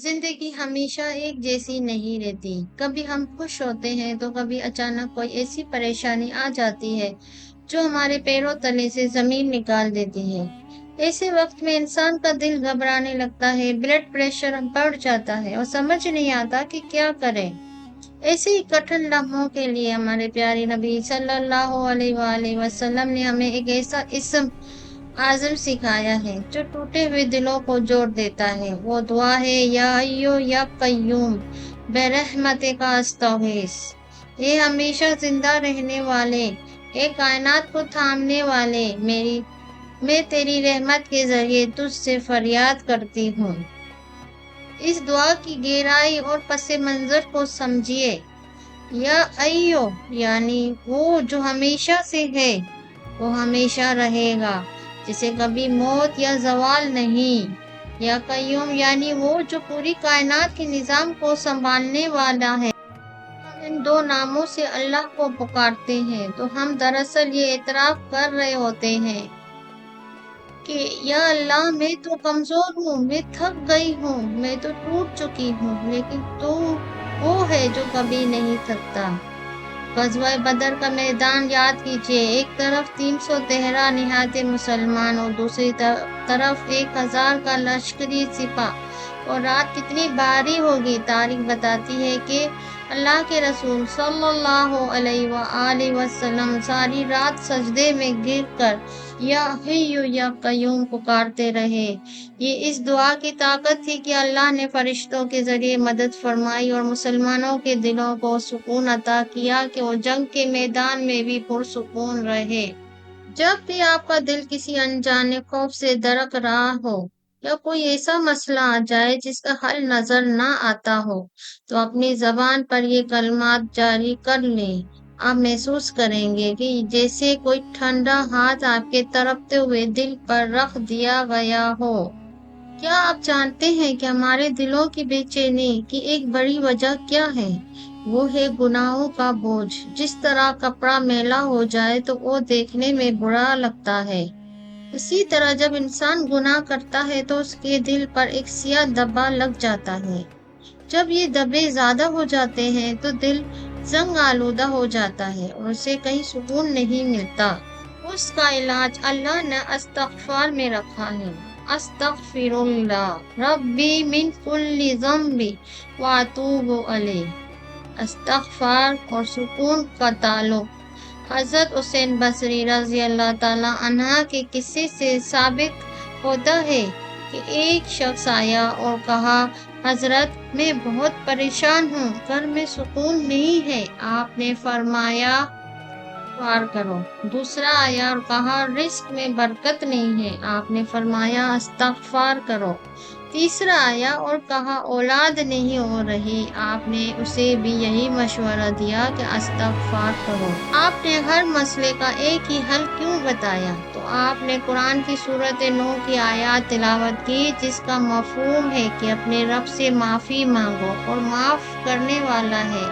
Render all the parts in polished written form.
زندگی ہمیشہ ایک جیسی نہیں رہتی۔ کبھی ہم خوش ہوتے ہیں تو کبھی اچانک کوئی ایسی پریشانی آ جاتی ہے جو ہمارے پیروں تلے سے زمین نکال دیتی ہے۔ ایسے وقت میں انسان کا دل گھبرانے لگتا ہے، بلڈ پریشر بڑھ جاتا ہے اور سمجھ نہیں آتا کہ کیا کرے۔ ایسے ہی کٹھن لمحوں کے لیے ہمارے پیارے نبی صلی اللہ علیہ وآلہ وسلم نے ہمیں ایک ایسا اسم اعظم سکھایا ہے جو ٹوٹے ہوئے دلوں کو جوڑ دیتا ہے۔ وہ دعا ہے، یا ایو یا قیوم برحمت کا استغیث۔ اے ہمیشہ زندہ رہنے والے، اے کائنات کو تھامنے والے، میں تیری رحمت کے ذریعے تجھ سے فریاد کرتی ہوں۔ اس دعا کی گہرائی اور پس منظر کو سمجھیے۔ یا ایو یعنی وہ جو ہمیشہ سے ہے، وہ ہمیشہ رہے گا، جسے کبھی موت یا زوال نہیں۔ یا قیوم یعنی وہ جو پوری کائنات کے نظام کو سنبھالنے والا ہے۔ ہم ان دو ناموں سے اللہ کو پکارتے ہیں تو ہم دراصل یہ اعتراف کر رہے ہوتے ہیں کہ یا اللہ، میں تو کمزور ہوں، میں تھک گئی ہوں، میں تو ٹوٹ چکی ہوں، لیکن تو وہ ہے جو کبھی نہیں تھکتا۔ غزوہ بدر کا میدان یاد کیجیے۔ ایک طرف 313 نہاتے مسلمان اور دوسری طرف 1000 کا لشکری سپاہ، اور رات کتنی بھاری ہوگی۔ تاریخ بتاتی ہے کہ اللہ کے رسول صلی اللہ علیہ وآلہ وسلم ساری رات سجدے میں گر کر یا حیّ یا قیوم پکارتے رہے۔ یہ اس دعا کی طاقت تھی کہ اللہ نے فرشتوں کے ذریعے مدد فرمائی اور مسلمانوں کے دلوں کو سکون عطا کیا کہ وہ جنگ کے میدان میں بھی پرسکون رہے۔ جب بھی آپ کا دل کسی انجانے خوف سے دھڑک رہا ہو یا کوئی ایسا مسئلہ آ جائے جس کا حل نظر نہ آتا ہو، تو اپنی زبان پر یہ کلمات جاری کر لیں۔ آپ محسوس کریں گے کہ جیسے کوئی ٹھنڈا ہاتھ آپ کے تڑپتے ہوئے دل پر رکھ دیا گیا ہو۔ کیا آپ جانتے ہیں کہ ہمارے دلوں کی بے چینی کی ایک بڑی وجہ کیا ہے؟ وہ ہے گناہوں کا بوجھ۔ جس طرح کپڑا میلا ہو جائے تو وہ دیکھنے میں برا لگتا ہے، اسی طرح جب انسان گناہ کرتا ہے تو اس کے دل پر ایک سیاہ دھبا لگ جاتا ہے۔ جب یہ دھبے زیادہ ہو جاتے ہیں تو دل زنگ آلودہ ہو جاتا ہے اور اسے کہیں سکون نہیں ملتا۔ اس کا علاج اللہ نے استغفار میں رکھا ہے۔ استغفر اللہ ربی من کل ذنب واتوب الیہ۔ استغفار اور سکون کا تعلق حضرت حسین بصری رضی اللہ تعالیٰ عنہ کے قصے سے ثابت ہوتا ہے کہ ایک شخص آیا اور کہا، حضرت میں بہت پریشان ہوں، گھر میں سکون نہیں ہے۔ آپ نے فرمایا استغفار کرو۔ دوسرا آیا اور کہا، رزق میں برکت نہیں ہے۔ آپ نے فرمایا استغفار کرو۔ تیسرا آیا اور کہا، اولاد نہیں ہو رہی۔ آپ نے اسے بھی یہی مشورہ دیا کہ استغفار کرو۔ آپ نے ہر مسئلے کا ایک ہی حل کیوں بتایا؟ تو آپ نے قرآن کی سورۃ نوح کی آیات تلاوت کی، جس کا مفہوم ہے کہ اپنے رب سے معافی مانگو اور معاف کرنے والا ہے۔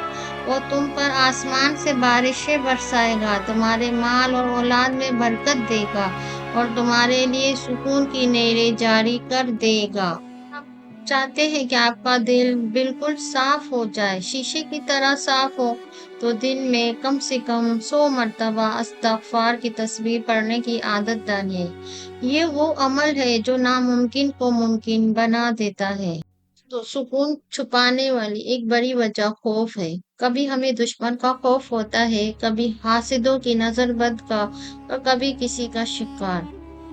وہ تم پر آسمان سے بارشیں برسائے گا، تمہارے مال اور اولاد میں برکت دے گا اور تمہارے لیے سکون کی نہریں جاری کر دے گا۔ آپ چاہتے ہیں کہ آپ کا دل بالکل صاف ہو جائے، شیشے کی طرح صاف ہو، تو دن میں کم سے کم 100 مرتبہ استغفار کی تسبیح پڑھنے کی عادت ڈالیے۔ یہ وہ عمل ہے جو ناممکن کو ممکن بنا دیتا ہے۔ تو سکون چھپانے والی ایک بڑی وجہ خوف ہے۔ کبھی ہمیں دشمن کا خوف ہوتا ہے، کبھی حاسدوں کی نظر بد کا، اور کبھی کسی کا شکار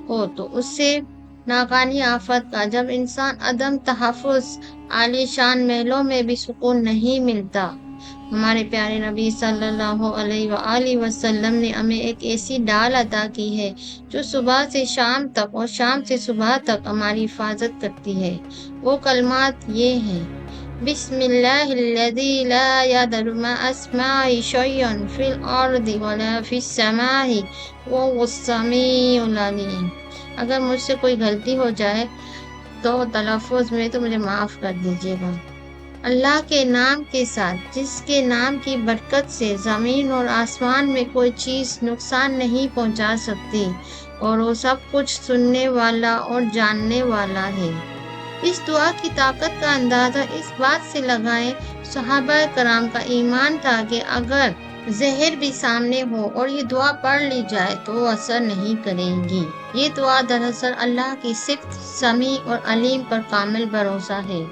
ہو تو اس سے ناگہانی آفت کا۔ جب انسان عدم تحفظ عالی شان محلوں میں بھی سکون نہیں ملتا۔ ہمارے پیارے نبی صلی اللہ علیہ وآلہ وسلم نے ہمیں ایک ایسی ڈال عطا کی ہے جو صبح سے شام تک اور شام سے صبح تک ہماری حفاظت کرتی ہے۔ وہ کلمات یہ ہیں، بسم اللہ الذی لا یضر مع اسمہ شیء فی الارض ولا فی السماء وهو السمیع العلیم۔ اگر مجھ سے کوئی غلطی ہو جائے تو تلفظ میں تو مجھے معاف کر دیجیے گا۔ اللہ کے نام کے ساتھ، جس کے نام کی برکت سے زمین اور آسمان میں کوئی چیز نقصان نہیں پہنچا سکتی، اور وہ سب کچھ سننے والا اور جاننے والا ہے۔ اس دعا کی طاقت کا اندازہ اس بات سے لگائیں، صحابہ کرام کا ایمان تھا کہ اگر زہر بھی سامنے ہو اور یہ دعا پڑھ لی جائے تو وہ اثر نہیں کرے گی۔ یہ دعا دراصل اللہ کی صفت سمیع اور علیم پر کامل بھروسہ ہے۔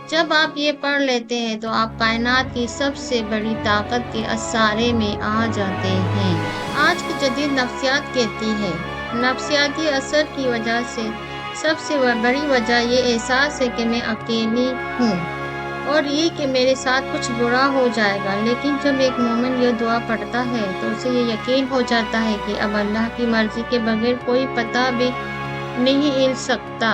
جب آپ یہ پڑھ لیتے ہیں تو آپ کائنات کی سب سے بڑی طاقت کے اثارے میں آ جاتے ہیں۔ آج کی جدید نفسیات کہتی ہے، نفسیاتی اثر کی وجہ سے سب سے بڑی وجہ یہ احساس ہے کہ میں اکیلی ہوں اور یہ کہ میرے ساتھ کچھ برا ہو جائے گا، لیکن جب ایک مومن یہ دعا پڑھتا ہے تو اسے یہ یقین ہو جاتا ہے کہ اب اللہ کی مرضی کے بغیر کوئی پتہ بھی نہیں ہل سکتا۔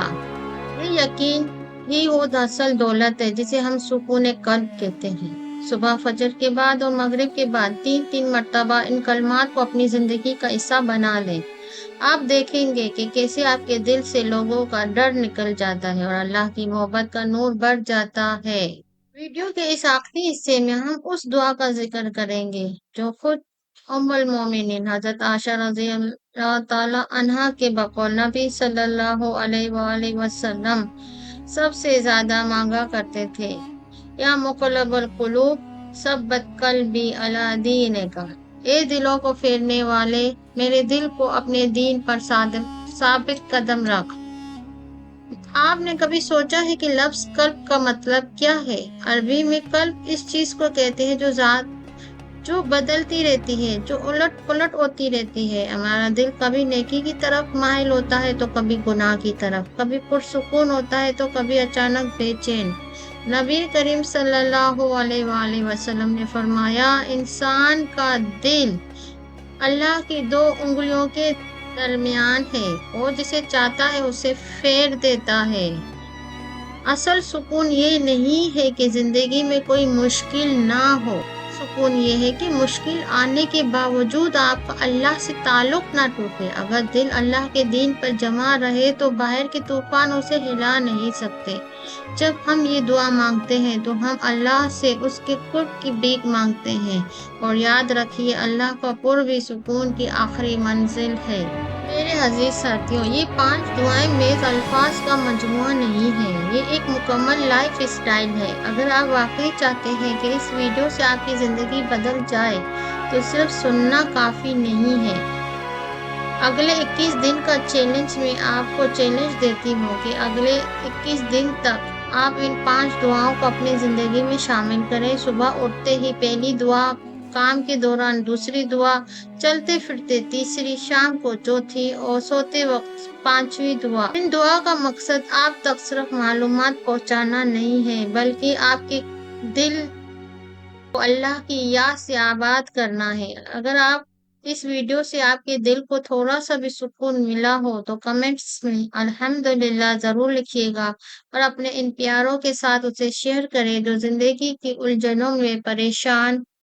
یہ یقین ہی وہ اصل دولت ہے جسے ہم سکون قلب کہتے ہیں۔ صبح فجر کے بعد اور مغرب کے بعد 3 مرتبہ ان کلمات کو اپنی زندگی کا حصہ بنا لیں۔ آپ دیکھیں گے کہ کیسے آپ کے دل سے لوگوں کا ڈر نکل جاتا ہے اور اللہ کی محبت کا نور بڑھ جاتا ہے۔ ویڈیو کے اس آخری حصے میں ہم اس دعا کا ذکر کریں گے جو خود ام المومنین حضرت عائشہ رضی اللہ تعالی عنہا کے بقول نبی صلی اللہ علیہ وآلہ وسلم سب سے زیادہ مانگا کرتے تھے، یا مقلب القلوب ثبت قلبی علی دینک، اے دلوں کو پھیرنے والے، میرے دل کو اپنے دین پر ثابت قدم رکھ۔ آپ نے کبھی سوچا ہے کہ لفظ قلب کا مطلب کیا ہے؟ عربی میں قلب اس چیز کو کہتے ہیں جو ذات جو بدلتی رہتی ہے، جو الٹ پلٹ ہوتی رہتی ہے۔ ہمارا دل کبھی نیکی کی طرف مائل ہوتا ہے تو کبھی گناہ کی طرف، کبھی پرسکون ہوتا ہے تو کبھی اچانک بے چین۔ نبی کریم صلی اللہ علیہ وآلہ وسلم نے فرمایا، انسان کا دل اللہ کی 2 انگلیوں کے درمیان ہے، وہ جسے چاہتا ہے اسے پھیر دیتا ہے۔ اصل سکون یہ نہیں ہے کہ زندگی میں کوئی مشکل نہ ہو، سکون یہ ہے کہ مشکل آنے کے باوجود آپ کا اللہ سے تعلق نہ ٹوٹے۔ اگر دل اللہ کے دین پر جمع رہے تو باہر کے طوفان اسے ہلا نہیں سکتے۔ جب ہم یہ دعا مانگتے ہیں تو ہم اللہ سے اس کے قرب کی بھیک مانگتے ہیں، اور یاد رکھیے اللہ کا قرب ہی سکون کی آخری منزل ہے۔ میرے عزیز ساتھیوں، یہ 5 دعائیں محض الفاظ کا مجموعہ نہیں ہے، یہ ایک مکمل لائف اسٹائل ہے۔ اگر آپ واقعی چاہتے ہیں کہ اس ویڈیو سے آپ کی زندگی بدل جائے تو صرف سننا کافی نہیں ہے۔ اگلے 21 دن کا چیلنج میں آپ کو چیلنج دیتی ہوں کہ اگلے 21 دن تک آپ ان 5 دعاؤں کو اپنی زندگی میں شامل کریں۔ صبح اٹھتے ہی پہلی دعا، کام کے دوران دوسری دعا، چلتے پھرتے تیسری، شام کو چوتھی اور سوتے وقت 5ویں دعا۔ ان دعا کا مقصد آپ تک صرف معلومات پہنچانا نہیں ہے بلکہ آپ کے دل کو اللہ کی یاد سے آباد کرنا ہے۔ اگر آپ اس ویڈیو سے آپ کے دل کو تھوڑا سا بھی سکون ملا ہو تو کمنٹس میں الحمدللہ ضرور لکھیے گا، اور اپنے ان پیاروں کے ساتھ اسے شیئر کریں جو زندگی کی الجھنوں میں پریشان